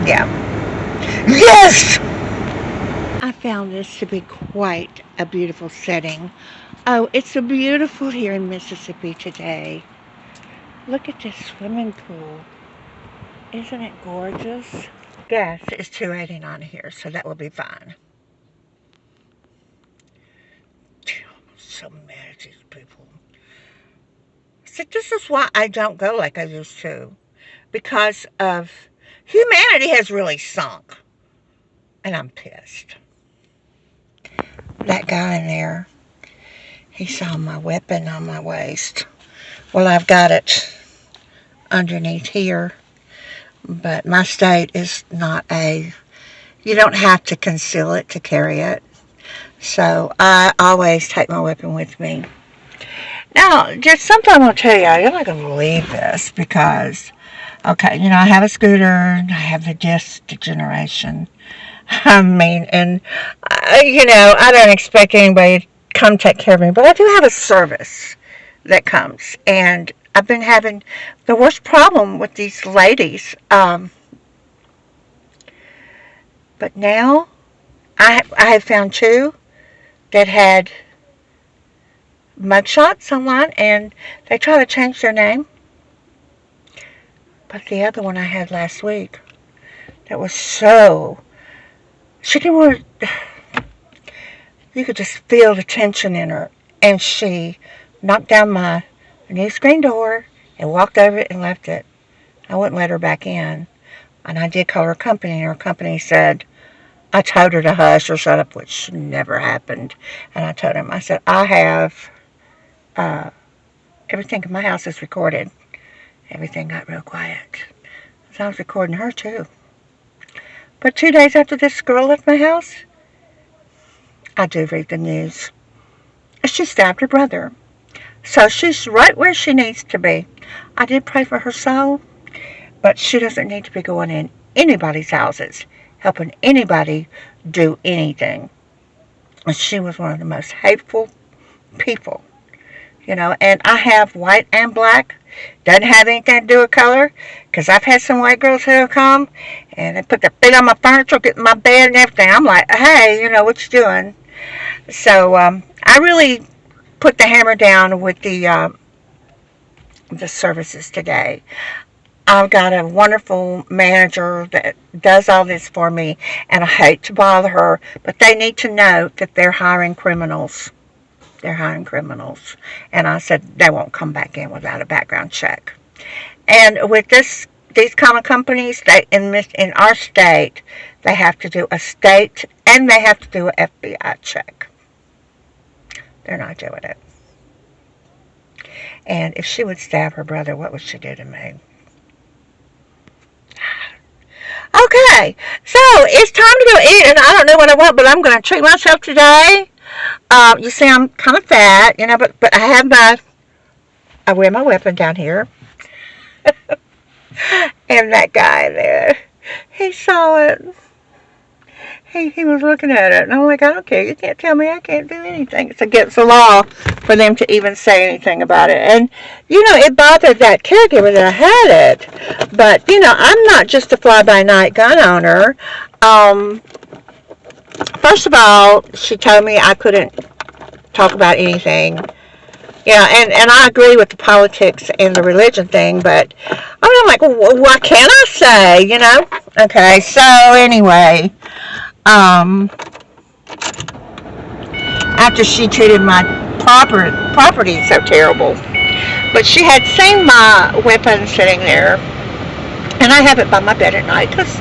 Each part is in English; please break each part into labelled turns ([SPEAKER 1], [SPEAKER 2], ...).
[SPEAKER 1] Yeah. Yes! I found this to be quite a beautiful setting. Oh, it's so beautiful here in Mississippi today. Look at this swimming pool. Isn't it gorgeous? Gas is $2.89 here, so that will be fine. I'm so mad at these people. See, this is why I don't go like I used to. Because of humanity has really sunk. And I'm pissed. That guy in there, he saw my weapon on my waist. Well, I've got it underneath here. But my state is not you don't have to conceal it to carry it. So I always take my weapon with me. Now, just something I'll tell you, you're not going to believe this because, okay, I have a scooter, I have the disc degeneration. I mean, and, I don't expect anybody to come take care of me, but I do have a service that comes. And I've been having the worst problem with these ladies. But now, I have found two that had mugshots online, and they try to change their name. But the other one I had last week, that was she didn't want to, you could just feel the tension in her, and she knocked down my new screen door and walked over it and left it. I wouldn't let her back in, and I did call her company, and her company said, I told her to hush or shut up, which never happened. And I told him, I said, I have everything in my house is recorded. Everything got real quiet. So I was recording her too. But 2 days after this girl left my house, I do read the news. She stabbed her brother. So she's right where she needs to be. I did pray for her soul, but she doesn't need to be going in anybody's houses, helping anybody do anything. And she was one of the most hateful people. And I have white and black. Doesn't have anything to do with color. Because I've had some white girls who have come and they put their feet on my furniture, get in my bed and everything. I'm like, hey, what you doing? So I really put the hammer down with the services today. I've got a wonderful manager that does all this for me, and I hate to bother her, but they need to know that they're hiring criminals. They're hiring criminals. And I said they won't come back in without a background check. And with these kind of companies, in our state, they have to do a state and they have to do an FBI check. They're not doing it. And if she would stab her brother, what would she do to me? Okay, so it's time to go eat, and I don't know what I want, but I'm going to treat myself today. You see, I'm kind of fat, but I wear my weapon down here. And that guy there, he saw it. He was looking at it, and I'm like, I don't care. You can't tell me I can't do anything. It's against the law for them to even say anything about it. And, it bothered that caregiver that I had it. But, I'm not just a fly-by-night gun owner. First of all, she told me I couldn't talk about anything. And I agree with the politics and the religion thing, but I'm like, well, what can I say, Okay, so anyway, after she treated my property so terrible, but she had seen my weapon sitting there, and I have it by my bed at night because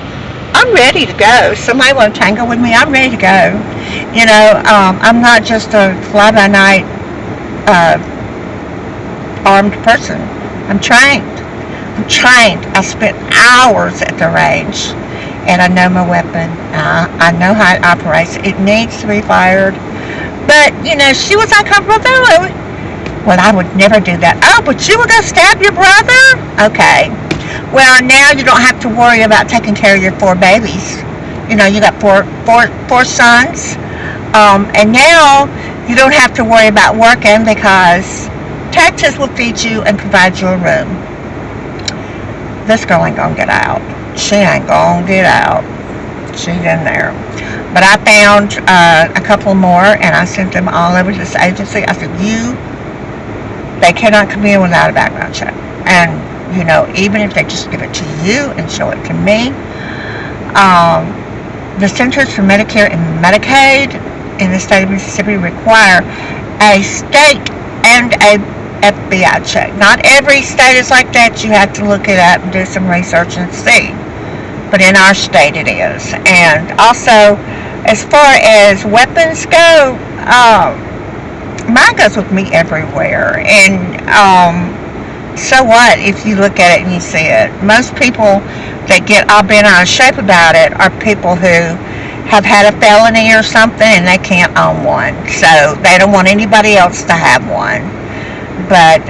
[SPEAKER 1] I'm ready to go. Somebody want to tangle with me, I'm ready to go. I'm not just a fly-by-night armed person. I'm trained. I spent hours at the range, and I know my weapon. I know how it operates. It needs to be fired. But, she was uncomfortable doing it. Well, I would never do that. Oh, but you were going to stab your brother? Okay. Well, now you don't have to worry about taking care of your 4 babies. You got four sons. And now you don't have to worry about working because Texas will feed you and provide you a room. This girl ain't gonna get out. she ain't gonna get out. She's in there. But I found a couple more, and I sent them all over to this agency. I said, they cannot come in without a background check. And, even if they just give it to you and show it to me, the Centers for Medicare and Medicaid in the state of Mississippi require a state and a FBI check. Not every state is like that. You have to look it up and do some research and see. But in our state it is. And also, as far as weapons go, mine goes with me everywhere. And so what if you look at it and you see it? Most people that get all bent out of shape about it are people who have had a felony or something and they can't own one. So they don't want anybody else to have one. But,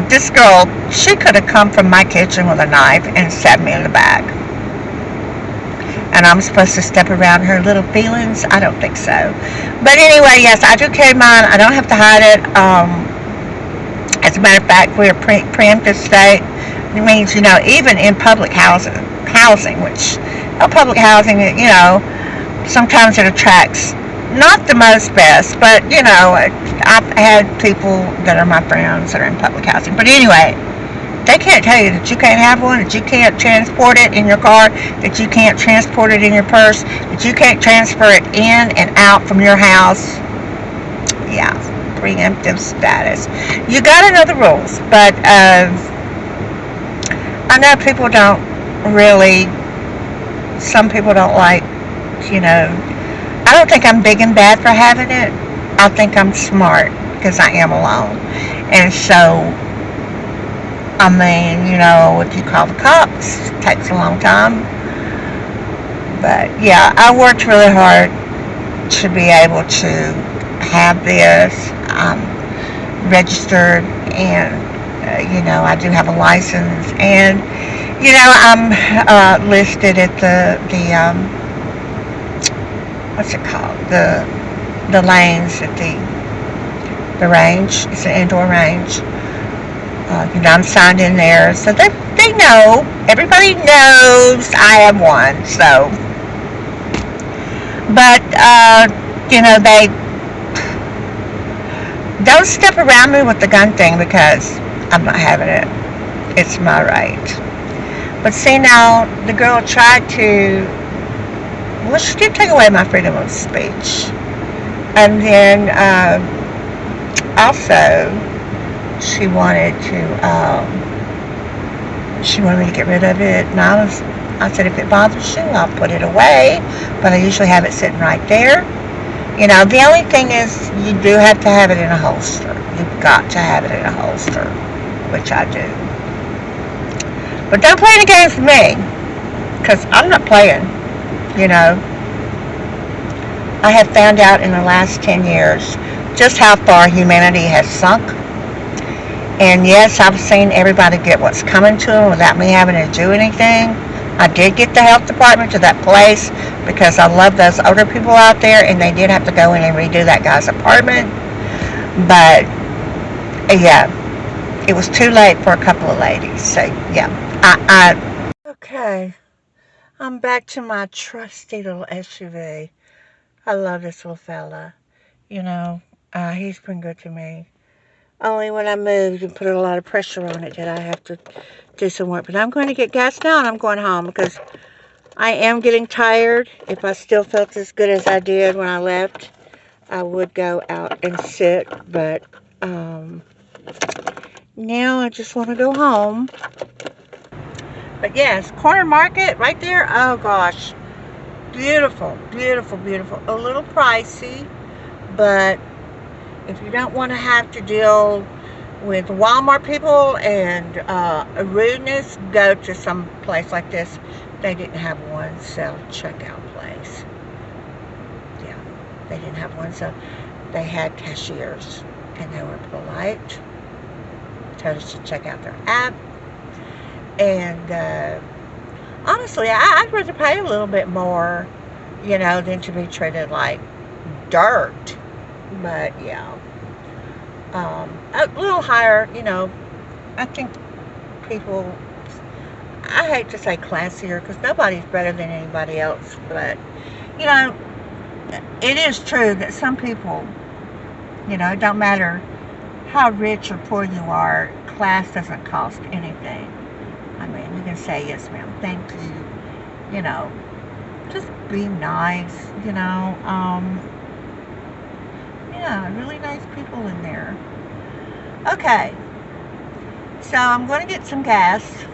[SPEAKER 1] this girl, she could have come from my kitchen with a knife and stabbed me in the back. And I'm supposed to step around her little feelings? I don't think so. But anyway, yes, I do carry mine. I don't have to hide it. As a matter of fact, we're a preemptive state. It means, even in public housing, which, public housing, sometimes it attracts not the most best, but, I've had people that are my friends that are in public housing. But anyway, they can't tell you that you can't have one, that you can't transport it in your car, that you can't transport it in your purse, that you can't transfer it in and out from your house. Yeah, preemptive status. You gotta know the rules, but I know people don't really, some people don't like, I don't think I'm big and bad for having it. I think I'm smart because I am alone. And so, I mean, if you call the cops, it takes a long time. But yeah, I worked really hard to be able to have this. I'm registered, and I do have a license, and I'm listed at the what's it called, the lanes at the range. It's an indoor range. I'm signed in there, so they know. Everybody knows I have one. So, but they don't step around me with the gun thing because I'm not having it. It's my right. But see, now the girl tried to. Well, she did take away my freedom of speech, and then also she wanted me to get rid of it, and I said, if it bothers you, I'll put it away, but I usually have it sitting right there. The only thing is you do have to have it in a holster. You've got to have it in a holster, which I do. But don't play any games with me, because I'm not playing. I have found out in the last 10 years just how far humanity has sunk. And yes, I've seen everybody get what's coming to them without me having to do anything. I did get the health department to that place because I love those older people out there, and they did have to go in and redo that guy's apartment. But yeah, it was too late for a couple of ladies. So yeah, okay. I'm back to my trusty little SUV. I love this little fella. He's been good to me. Only when I moved and put a lot of pressure on it did I have to do some work. But I'm going to get gas now and I'm going home because I am getting tired. If I still felt as good as I did when I left, I would go out and sit. But now I just want to go home. But yes, corner market right there. Oh gosh. Beautiful, beautiful, beautiful. A little pricey, but if you don't want to have to deal with Walmart people and rudeness, go to some place like this. They didn't have one self-checkout place. Yeah, they didn't have one, so they had cashiers, and they were polite. Told us to check out their app, and honestly, I'd rather pay a little bit more, than to be treated like dirt. But yeah, a little higher, I think people, I hate to say classier because nobody's better than anybody else, but you know, it is true that some people, it don't matter how rich or poor you are, class doesn't cost anything. I mean, you can say yes, ma'am, thank you, just be nice, yeah, really nice people in there. Okay, so I'm going to get some gas,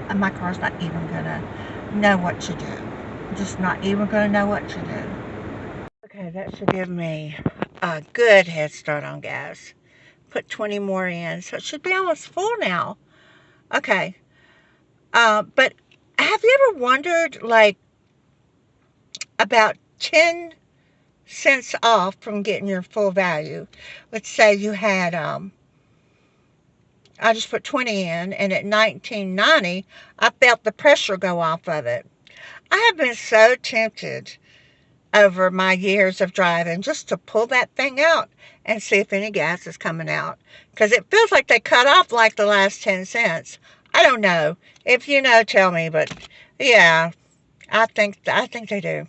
[SPEAKER 1] and my car's not even going to know what to do. Just not even going to know what to do. Okay, that should give me a good head start on gas. Put 20 more in, so it should be almost full now. Okay, but have you ever wondered, like, about 10 cents off from getting your full value? Let's say you had, I just put 20 in, and at 19.90, I felt the pressure go off of it. I have been so tempted over my years of driving just to pull that thing out and see if any gas is coming out. Because it feels like they cut off like the last 10 cents. I don't know. If you know, tell me. But yeah, I think they do.